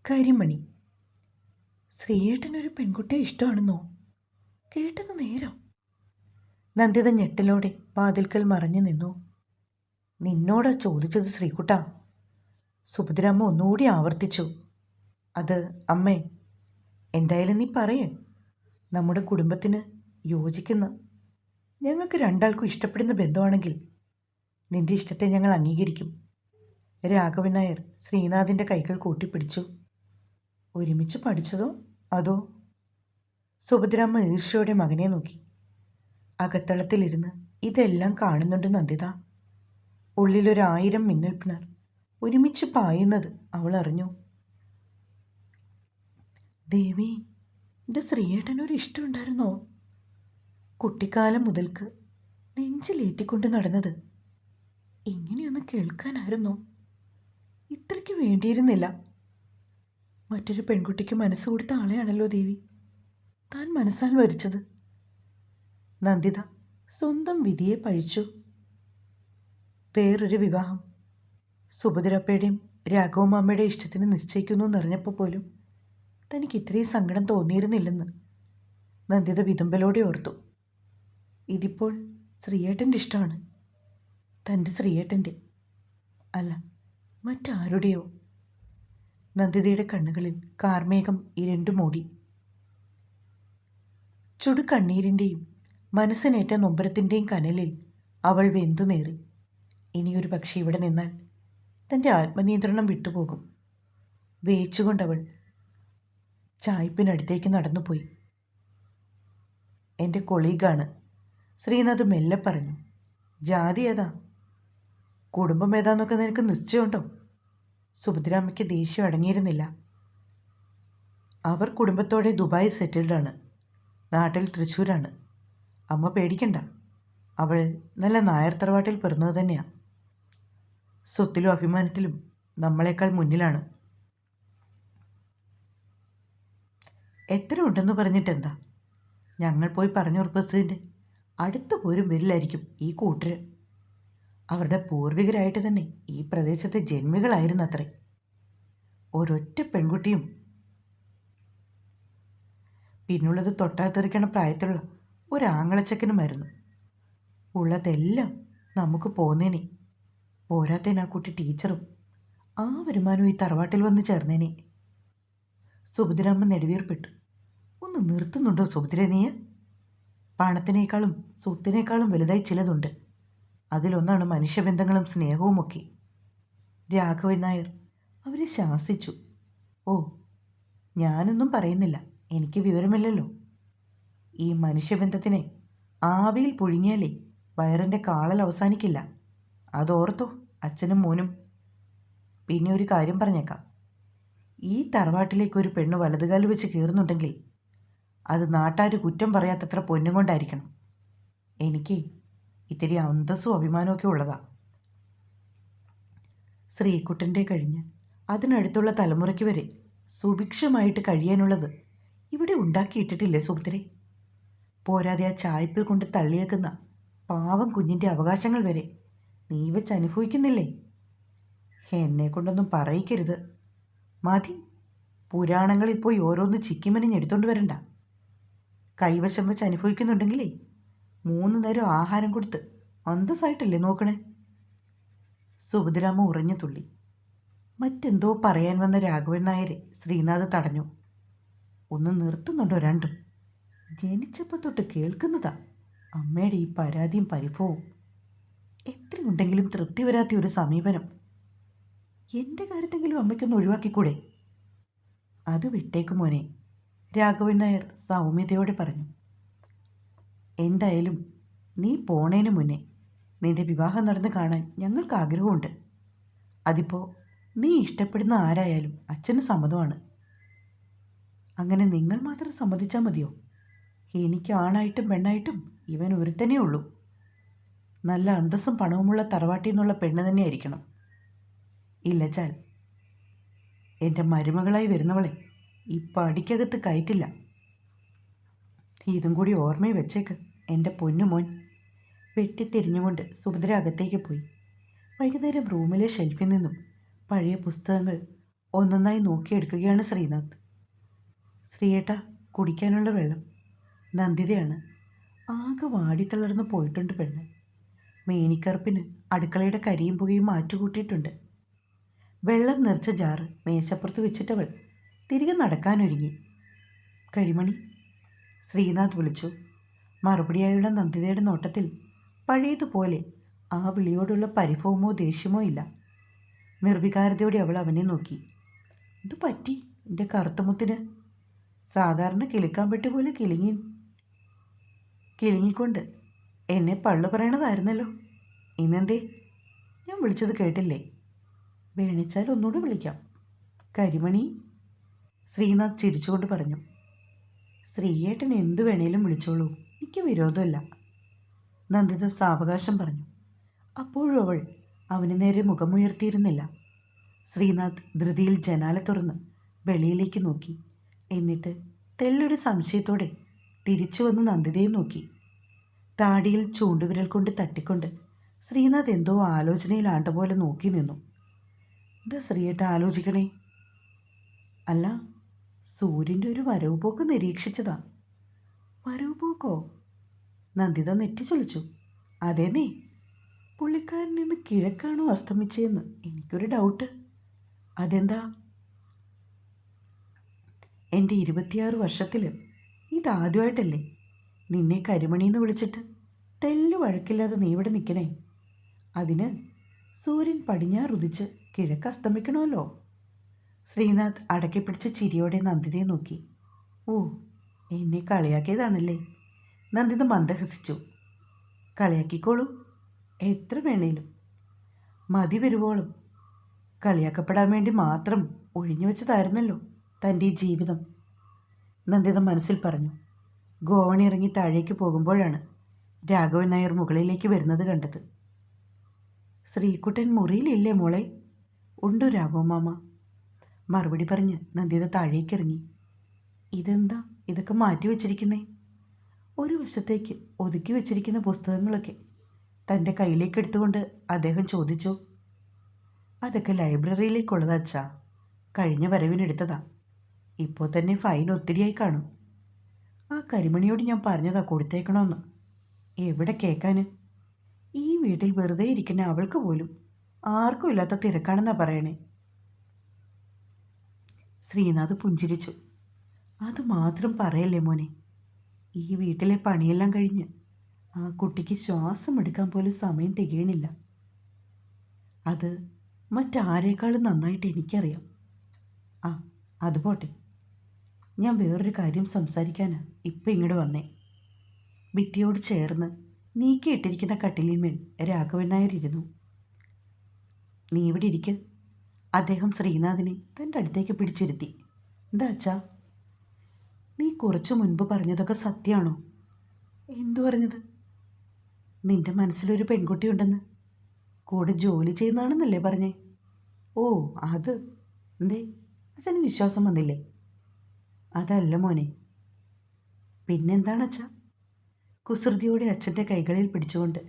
കരിമണി. ശ്രീയേട്ടനൊരു പെൺകുട്ടിയെ ഇഷ്ടമാണെന്നോ? കേട്ടത് നേരം? നന്ദിത ഞെട്ടലോടെ വാതിൽക്കൽ മറഞ്ഞു നിന്നു. നിന്നോടാ ചോദിച്ചത് ശ്രീകുട്ട. സുഭദ്രാമ്മ ഒന്നുകൂടി ആവർത്തിച്ചു. അത് അമ്മേ, എന്തായാലും നീ പറയേ. നമ്മുടെ കുടുംബത്തിന് യോജിക്കുന്ന, ഞങ്ങൾക്ക് രണ്ടാൾക്കും ഇഷ്ടപ്പെടുന്ന ബന്ധമാണെങ്കിൽ നിന്റെ ഇഷ്ടത്തെ ഞങ്ങൾ അംഗീകരിക്കും. രാഘവൻ നായർ ശ്രീനാഥിൻ്റെ കൈകൾ കൂട്ടിപ്പിടിച്ചു. ഒരുമിച്ച് പഠിച്ചതോ അതോ? സുഭദ്രാമ്മ ഈർഷ്യയോടെ മകനെ നോക്കി. അകത്തളത്തിലിരുന്ന് ഇതെല്ലാം കാണുന്നുണ്ട് നന്ദിത. ഉള്ളിലൊരായിരം മിന്നൽ പിണർ ഒരുമിച്ച് പായുന്നത് അവൾ അറിഞ്ഞു. ദേവി, എൻ്റെ ശ്രീയേട്ടനൊരു ഇഷ്ടമുണ്ടായിരുന്നോ? കുട്ടിക്കാലം മുതൽക്ക് നെഞ്ചിലേറ്റിക്കൊണ്ട് നടന്നത് ഇങ്ങനെയൊന്ന് കേൾക്കാനായിരുന്നോ? ഇത്രയ്ക്ക് വേണ്ടിയിരുന്നില്ല. മറ്റൊരു പെൺകുട്ടിക്ക് മനസ്സ് കൊടുത്ത ആളെയാണല്ലോ ദേവി താൻ മനസ്സാൽ വരിച്ചത്. നന്ദിത സ്വന്തം വിധിയെ പഴിച്ചു. വേറൊരു വിവാഹം സുഭദ്രപ്പയുടെയും രാഘവമാമ്മയുടെ ഇഷ്ടത്തിന് നിശ്ചയിക്കുന്നു എന്നറിഞ്ഞപ്പോൾ പോലും തനിക്ക് ഇത്രയും സങ്കടം തോന്നിയിരുന്നില്ലെന്ന് നന്ദിത വിതുമ്പലോടെ ഓർത്തു. ഇതിപ്പോൾ ശ്രീയേട്ടൻ്റെ ഇഷ്ടമാണ്. തൻ്റെ ശ്രീയേട്ടൻ്റെ അല്ല, മറ്റാരുടെയോ. നന്ദിതയുടെ കണ്ണുകളിൽ കാർമേഘം ഇരുണ്ടു മൂടി. ചുടുകണ്ണീരിൻ്റെയും മനസ്സിനേറ്റ നൊമ്പരത്തിൻ്റെയും കനലിൽ അവൾ വെന്തുനേറി. ഇനിയൊരു പക്ഷേ ഇവിടെ നിന്നാൽ തൻ്റെ ആത്മനിയന്ത്രണം വിട്ടുപോകും. വേച്ചുകൊണ്ടവൾ ചായ്പിനടുത്തേക്ക് നടന്നുപോയി. എൻ്റെ കൊളീഗാണ്, ശ്രീനാഥ് മെല്ലെ പറഞ്ഞു. ജാതി ഏതാ, കുടുംബം ഏതാന്നൊക്കെ നിനക്ക് നിശ്ചയമുണ്ടോ? സുഭദ്രാമ്മയ്ക്ക് ദേഷ്യം അടങ്ങിയിരുന്നില്ല. അവർ കുടുംബത്തോടെ ദുബായ് സെറ്റിൽഡാണ്. നാട്ടിൽ തൃശ്ശൂരാണ്. അമ്മ പേടിക്കണ്ട, അവൾ നല്ല നായർ തറവാട്ടിൽ പിറന്നത് തന്നെയാണ്. സ്വത്തിലും അഭിമാനത്തിലും നമ്മളെക്കാൾ മുന്നിലാണ്. എത്ര ഉണ്ടെന്ന് പറഞ്ഞിട്ടെന്താ? ഞങ്ങൾ പോയി പറഞ്ഞുറപ്പിച്ചതിൻ്റെ അടുത്ത് പോരും വരില്ലായിരിക്കും ഈ കൂട്ടര്. അവരുടെ പൂർവികരായിട്ട് തന്നെ ഈ പ്രദേശത്തെ ജന്മികളായിരുന്നു അത്രേ. ഒരൊറ്റ പെൺകുട്ടിയും, പിന്നുള്ളത് തൊട്ടാത്തെറിക്കണ പ്രായത്തിലുള്ള ഒരാങ്ങളച്ചക്കനുമായിരുന്നു. ഉള്ളതെല്ലാം നമുക്ക് പോന്നേനെ. പോരാത്തേന് ആ കുട്ടി ടീച്ചറും. ആ വരുമാനവും ഈ തറവാട്ടിൽ വന്ന് ചേർന്നേനെ. സുഭദ്രാമ്മ നെടുവീർപ്പെട്ടു. ഒന്ന് നിർത്തുന്നുണ്ടോ സുഭദ്ര നീ? പണത്തിനേക്കാളും സ്വത്തിനേക്കാളും വലുതായി ചിലതുണ്ട്. അതിലൊന്നാണ് മനുഷ്യബന്ധങ്ങളും സ്നേഹവുമൊക്കെ. രാഘവൻ നായർ അവരെ ശാസിച്ചു. ഓ, ഞാനൊന്നും പറയുന്നില്ല, എനിക്ക് വിവരമില്ലല്ലോ. ഈ മനുഷ്യബന്ധത്തിനെ ആവിയിൽ പുഴുങ്ങിയാലേ വയറിൻ്റെ കാളൽ അവസാനിക്കില്ല. അതോർത്തോ അച്ഛനും മോനും. പിന്നെ ഒരു കാര്യം പറഞ്ഞേക്കാം. ഈ തറവാട്ടിലേക്ക് ഒരു പെണ്ണ് വലതുകാല് വെച്ച് കയറുന്നുണ്ടെങ്കിൽ അത് നാട്ടാർ കുറ്റം പറയാത്തത്ര പൊന്നും കൊണ്ടായിരിക്കണം. എനിക്ക് ഇത്തിരി അന്തസ്സും അഭിമാനമൊക്കെ ഉള്ളതാ. ശ്രീകുട്ടൻ്റെ കഴിഞ്ഞ് അതിനടുത്തുള്ള തലമുറയ്ക്ക് വരെ സുഭിക്ഷമായിട്ട് കഴിയാനുള്ളത് ഇവിടെ ഉണ്ടാക്കിയിട്ടിട്ടില്ലേ സുഭദ്രേ? പോരാതെ ആ ചായ്പിൽ കൊണ്ട് തള്ളിയേക്കുന്ന പാവം കുഞ്ഞിൻ്റെ അവകാശങ്ങൾ വരെ നീ വെച്ച് അനുഭവിക്കുന്നില്ലേ? എന്നെ കൊണ്ടൊന്നും പറയിക്കരുത്. മതി, പുരാണങ്ങളിൽ പോയി ഓരോന്ന് ചിക്കിമനിഞ്ഞെടുത്തോണ്ട് വരണ്ട. കൈവശം വെച്ച് അനുഭവിക്കുന്നുണ്ടെങ്കിലേ 3 നേരം ആഹാരം കൊടുത്ത് അന്തസ്സായിട്ടല്ലേ നോക്കണേ? സുഭദ്രാമ്മ ഉറഞ്ഞു തുള്ളി. മറ്റെന്തോ പറയാൻ വന്ന രാഘവൻ നായരെ ശ്രീനാഥ് തടഞ്ഞു. ഒന്ന് നിർത്തുന്നുണ്ടോ രണ്ടും? ജനിച്ചപ്പോൾ തൊട്ട് കേൾക്കുന്നതാ അമ്മയുടെ ഈ പരാതിയും പരിഭവവും. എത്രയുണ്ടെങ്കിലും തൃപ്തി വരാത്ത ഒരു സമീപനം. എൻ്റെ കാര്യത്തെങ്കിലും അമ്മയ്ക്കൊന്ന് ഒഴിവാക്കിക്കൂടെ? അത് വിട്ടേക്ക് മോനെ, രാഘവൻ നായർ സൗമ്യതയോടെ പറഞ്ഞു. എന്തായാലും നീ പോണേന് മുന്നേ നിന്റെ വിവാഹം നടന്ന് കാണാൻ ഞങ്ങൾക്ക് ആഗ്രഹമുണ്ട്. അതിപ്പോൾ നീ ഇഷ്ടപ്പെടുന്ന ആരായാലും അച്ഛന് സമ്മതമാണ്. അങ്ങനെ നിങ്ങൾ മാത്രം സമ്മതിച്ചാൽ മതിയോ? എനിക്ക് ആണായിട്ടും പെണ്ണായിട്ടും ഇവൻ ഒരുത്തനേ ഉള്ളൂ. നല്ല അന്തസ്സും പണവുമുള്ള തറവാട്ടിൽ നിന്നുള്ള പെണ്ണ് തന്നെയായിരിക്കണം. ഇല്ലച്ചാൽ എൻ്റെ മരുമകളായി വരുന്നവളെ ഈ പടിക്കകത്ത് കയറ്റില്ല. ഇതും കൂടി ഓർമ്മയിൽ വെച്ചേക്ക് എൻ്റെ പൊന്നുമോൻ. വെട്ടിത്തിരിഞ്ഞുകൊണ്ട് സുഭദ്ര അകത്തേക്ക് പോയി. വൈകുന്നേരം റൂമിലെ ഷെൽഫിൽ നിന്നും പഴയ പുസ്തകങ്ങൾ ഒന്നൊന്നായി നോക്കിയെടുക്കുകയാണ് ശ്രീനാഥ്. ശ്രീയേട്ട, കുടിക്കാനുള്ള വെള്ളം. നന്ദിതയാണ്. ആകെ വാടിത്തളർന്ന് പോയിട്ടുണ്ട് പെണ്ണ്. മേനിക്കറുപ്പിന് അടുക്കളയുടെ കരിയും പുകയും മാറ്റുകൂട്ടിയിട്ടുണ്ട്. വെള്ളം നിറച്ച ജാറ് മേശപ്പുറത്ത് വെച്ചിട്ടവൾ തിരികെ നടക്കാനൊരുങ്ങി. കരിമണി, ശ്രീനാഥ് വിളിച്ചു. മറുപടിയായുള്ള നന്ദിതയുടെ നോട്ടത്തിൽ പഴയതുപോലെ ആ വിളിയോടുള്ള പരിഭവമോ ദേഷ്യമോ ഇല്ല. നിർവികാരതയോടെ അവൾ അവനെ നോക്കി. ഇത് പറ്റി എൻ്റെ കറുത്തമുത്തിന്? സാധാരണ കിളിക്കാൻ പെട്ടി പോലെ കിളിങ്ങിക്കൊണ്ട് എന്നെ പള്ളു പറയണതായിരുന്നല്ലോ. ഇന്നെന്തേ? ഞാൻ വിളിച്ചത് കേട്ടില്ലേ? വേണിച്ചാൽ ഒന്നുകൂടെ വിളിക്കാം. കരിമണി, ശ്രീനാഥ് ചിരിച്ചുകൊണ്ട് പറഞ്ഞു. ശ്രീയേട്ടൻ എന്തു വേണേലും വിളിച്ചോളൂ, എനിക്ക് വിരോധമല്ല. നന്ദിത സാവകാശം പറഞ്ഞു. അപ്പോഴും അവൾ അവന് നേരെ മുഖമുയർത്തിയിരുന്നില്ല. ശ്രീനാഥ് ധൃതിയിൽ ജനാല തുറന്ന് വെളിയിലേക്ക് നോക്കി. എന്നിട്ട് തെല്ലൊരു സംശയത്തോടെ തിരിച്ചു വന്ന് നന്ദിതയെ നോക്കി. താടിയിൽ ചൂണ്ടുവിരൽ കൊണ്ട് തട്ടിക്കൊണ്ട് ശ്രീനാഥ് എന്തോ ആലോചനയിലാണ്ട പോലെ നോക്കി നിന്നു. എന്താ ശ്രീയേട്ട ആലോചിക്കണേ? അല്ല, സൂര്യൻ്റെ ഒരു വരവ് പോക്ക് നിരീക്ഷിച്ചതാ. വരവ് പോക്കോ? നന്ദിത നെറ്റിച്ചൊളിച്ചു. അതേന്നേ, പുള്ളിക്കാരൻ ഇന്ന് കിഴക്കാണോ അസ്തമിച്ചതെന്ന് എനിക്കൊരു ഡൗട്ട്. അതെന്താ? എൻ്റെ 26 വർഷത്തിൽ ഇതാദ്യമായിട്ടല്ലേ നിന്നെ കരിമണിന്ന് വിളിച്ചിട്ട് തെല്ലു വഴക്കില്ലാതെ നീ ഇവിടെ നിൽക്കണേ. അതിന് സൂര്യൻ പടിഞ്ഞാറുദിച്ച് കിഴക്ക് അസ്തമിക്കണമല്ലോ. ശ്രീനാഥ് അടക്കിപ്പിടിച്ച ചിരിയോടെ നന്ദിതയെ നോക്കി. ഓ, എന്നെ കളിയാക്കിയതാണല്ലേ? നന്ദിത മന്ദഹസിച്ചു. കളിയാക്കിക്കോളൂ, എത്ര വേണേലും. മതി വരുവോളും. കളിയാക്കപ്പെടാൻ വേണ്ടി മാത്രം ഒഴിഞ്ഞു വെച്ചതായിരുന്നല്ലോ തൻ്റെ ഈ ജീവിതം. നന്ദിത മനസ്സിൽ പറഞ്ഞു. ഗോവണി ഇറങ്ങി താഴേക്ക് പോകുമ്പോഴാണ് രാഘവൻ നായർ മുകളിലേക്ക് വരുന്നത് കണ്ടത്. ശ്രീകുട്ടൻ മുറിയിലില്ലേ മോളെ? ഉണ്ടു രാഘവ മാമ. മറുപടി പറഞ്ഞ് നന്ദിത താഴേക്കിറങ്ങി. ഇതെന്താ ഇതൊക്കെ മാറ്റി വച്ചിരിക്കുന്നേ? ഒരു വശത്തേക്ക് ഒതുക്കി വച്ചിരിക്കുന്ന പുസ്തകങ്ങളൊക്കെ തൻ്റെ കയ്യിലേക്ക് എടുത്തുകൊണ്ട് അദ്ദേഹം ചോദിച്ചു. അതൊക്കെ ലൈബ്രറിയിലേക്കുള്ളതാച്ചാ. കഴിഞ്ഞ വരവിനെടുത്തതാ. ഇപ്പോൾ തന്നെ ഫൈൻ ഒത്തിരിയായി കാണും. ആ കരിമണിയോട് ഞാൻ പറഞ്ഞതാ കൊടുത്തേക്കണമെന്ന്. എവിടെ കേൾക്കാൻ? ഈ വീട്ടിൽ വെറുതെ ഇരിക്കുന്ന അവൾക്ക് പോലും ആർക്കും ഇല്ലാത്ത തിരക്കാണെന്നാ പറയണേ. ശ്രീനാഥ് പുഞ്ചിരിച്ചു. അതുമാത്രം പറയല്ലേ മോനെ. ഈ വീട്ടിലെ പണിയെല്ലാം കഴിഞ്ഞ് ആ കുട്ടിക്ക് ശ്വാസം എടുക്കാൻ പോലും സമയം തികയണില്ല. അത് മറ്റാരേക്കാളും നന്നായിട്ട് എനിക്കറിയാം. ആ, അതുപോട്ടെ, ഞാൻ വേറൊരു കാര്യം സംസാരിക്കാനാ ഇപ്പം ഇങ്ങോട്ട് വന്നേ. ഭിത്തിയോട് ചേർന്ന് നീക്കിയിട്ടിരിക്കുന്ന കട്ടിലിന്മേൽ രാഘവൻ നായർ ഇരുന്നു. നീ ഇവിടെ ഇരിക്ക്. അദ്ദേഹം ശ്രീനാഥിനെ തൻ്റെ അടുത്തേക്ക് പിടിച്ചിരുത്തി. എന്താ അച്ഛാ? നീ കുറച്ചു മുൻപ് പറഞ്ഞതൊക്കെ സത്യമാണോ? എന്തു പറഞ്ഞത്? നിന്റെ മനസ്സിലൊരു പെൺകുട്ടിയുണ്ടെന്ന്. കൂടെ ജോലി ചെയ്യുന്നതാണെന്നല്ലേ പറഞ്ഞേ? ഓ, അത് എന്തേ അച്ഛന് വിശ്വാസം വന്നില്ലേ? അതല്ല മോനെ. പിന്നെന്താണ് അച്ഛാ? കുസൃതിയോടെ അച്ഛൻ്റെ കൈകളിൽ പിടിച്ചുകൊണ്ട്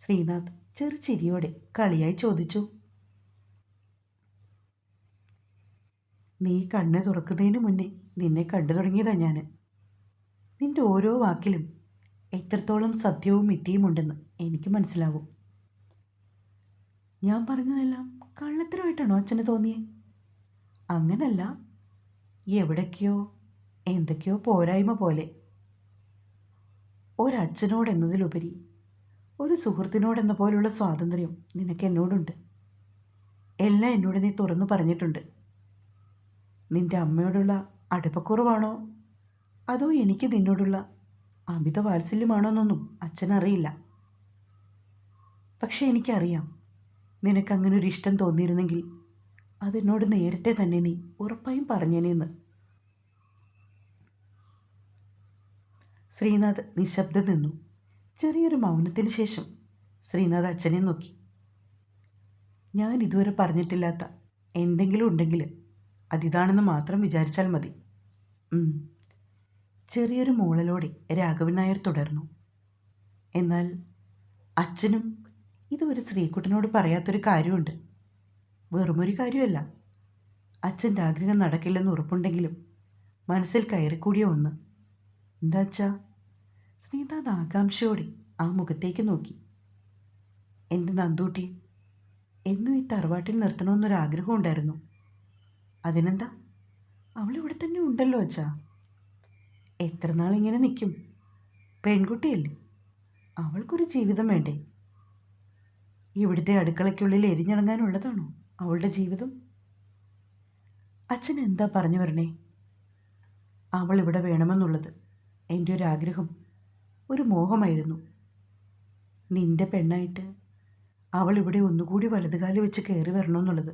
ശ്രീനാഥ് ചെറുചിരിയോടെ കളിയായി ചോദിച്ചു. നീ കണ്ണ് തുറക്കുന്നതിന് മുന്നേ നിന്നെ കണ്ടു തുടങ്ങിയതാ ഞാൻ. നിന്റെ ഓരോ വാക്കിലും എത്രത്തോളം സത്യവും മിഥ്യയുമുണ്ടെന്ന് എനിക്ക് മനസ്സിലാവും. ഞാൻ പറഞ്ഞതെല്ലാം കള്ളത്തരമായിട്ടാണോ അച്ഛന് തോന്നിയേ? അങ്ങനല്ല, എവിടേക്കോ എന്തൊക്കെയോ പോരായ്മ പോലെ. ഒരച്ഛനോടെന്നതിലുപരി ഒരു സുഹൃത്തിനോടെന്ന പോലുള്ള സ്വാതന്ത്ര്യം നിനക്ക് എന്നോടുണ്ട്. എല്ലാം എന്നോട് നീ തുറന്നു പറഞ്ഞിട്ടുണ്ട്. നിന്റെ അമ്മയോടുള്ള അടുപ്പക്കുറവാണോ അതോ എനിക്ക് നിന്നോടുള്ള അമിത വാത്സല്യമാണോ എന്നൊന്നും അച്ഛനറിയില്ല. പക്ഷെ എനിക്കറിയാം, നിനക്കങ്ങനൊരു ഇഷ്ടം തോന്നിയിരുന്നെങ്കിൽ അതെന്നോട് നേരത്തെ തന്നെ നീ ഉറപ്പായും പറഞ്ഞേനെന്ന്. ശ്രീനാഥ് നിശബ്ദം നിന്നു. ചെറിയൊരു മൗനത്തിന് ശേഷം ശ്രീനാഥ് അച്ഛനെ നോക്കി. ഞാൻ ഇതുവരെ പറഞ്ഞിട്ടില്ലാത്ത എന്തെങ്കിലും ഉണ്ടെങ്കിൽ അതിതാണെന്ന് മാത്രം വിചാരിച്ചാൽ മതി. ചെറിയൊരു മൂളലോടെ രാഘവൻ നായർ തുടർന്നു. എന്നാൽ അച്ഛനും ഇതുവരെ ശ്രീകുട്ടനോട് പറയാത്തൊരു കാര്യമുണ്ട്. വെറുമൊരു കാര്യമല്ല. അച്ഛൻ്റെ ആഗ്രഹം നടക്കില്ലെന്ന് ഉറപ്പുണ്ടെങ്കിലും മനസ്സിൽ കയറിക്കൂടിയ ഒന്ന്. എന്താ അച്ഛാ? ശ്രീനാഥ് ആകാംക്ഷയോടെ ആ മുഖത്തേക്ക് നോക്കി. എൻ്റെ നന്ദൂട്ടി എന്നും ഈ തറവാട്ടിൽ നിർത്തണമെന്നൊരാഗ്രഹം ഉണ്ടായിരുന്നു. അതിനെന്താ, അവളിവിടെ തന്നെ ഉണ്ടല്ലോ അച്ഛാ. എത്ര നാളിങ്ങനെ നിൽക്കും? പെൺകുട്ടിയല്ലേ, അവൾക്കൊരു ജീവിതം വേണ്ടേ? ഇവിടുത്തെ അടുക്കളയ്ക്കുള്ളിൽ എരിഞ്ഞിറങ്ങാനുള്ളതാണോ അവളുടെ ജീവിതം? അച്ഛൻ എന്താ പറഞ്ഞു വരണേ? അവൾ ഇവിടെ വേണമെന്നുള്ളത് എൻ്റെ ഒരു ആഗ്രഹം, ഒരു മോഹമായിരുന്നു. നിന്റെ പെണ്ണായിട്ട് അവൾ ഇവിടെ ഒന്നുകൂടി വലതുകാലി വെച്ച് കയറി വരണമെന്നുള്ളത്.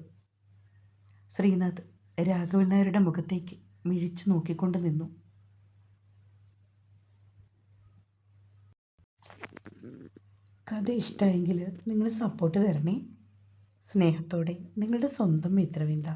ശ്രീനാഥ് രാഘവൻ നായരുടെ മുഖത്തേക്ക് മിഴിച്ചു നോക്കിക്കൊണ്ട് നിന്നു. കഥ ഇഷ്ടമായെങ്കിൽ നിങ്ങൾ സപ്പോർട്ട് തരണേ. സ്നേഹത്തോടെ നിങ്ങളുടെ സ്വന്തം മിത്രവിന്ദ.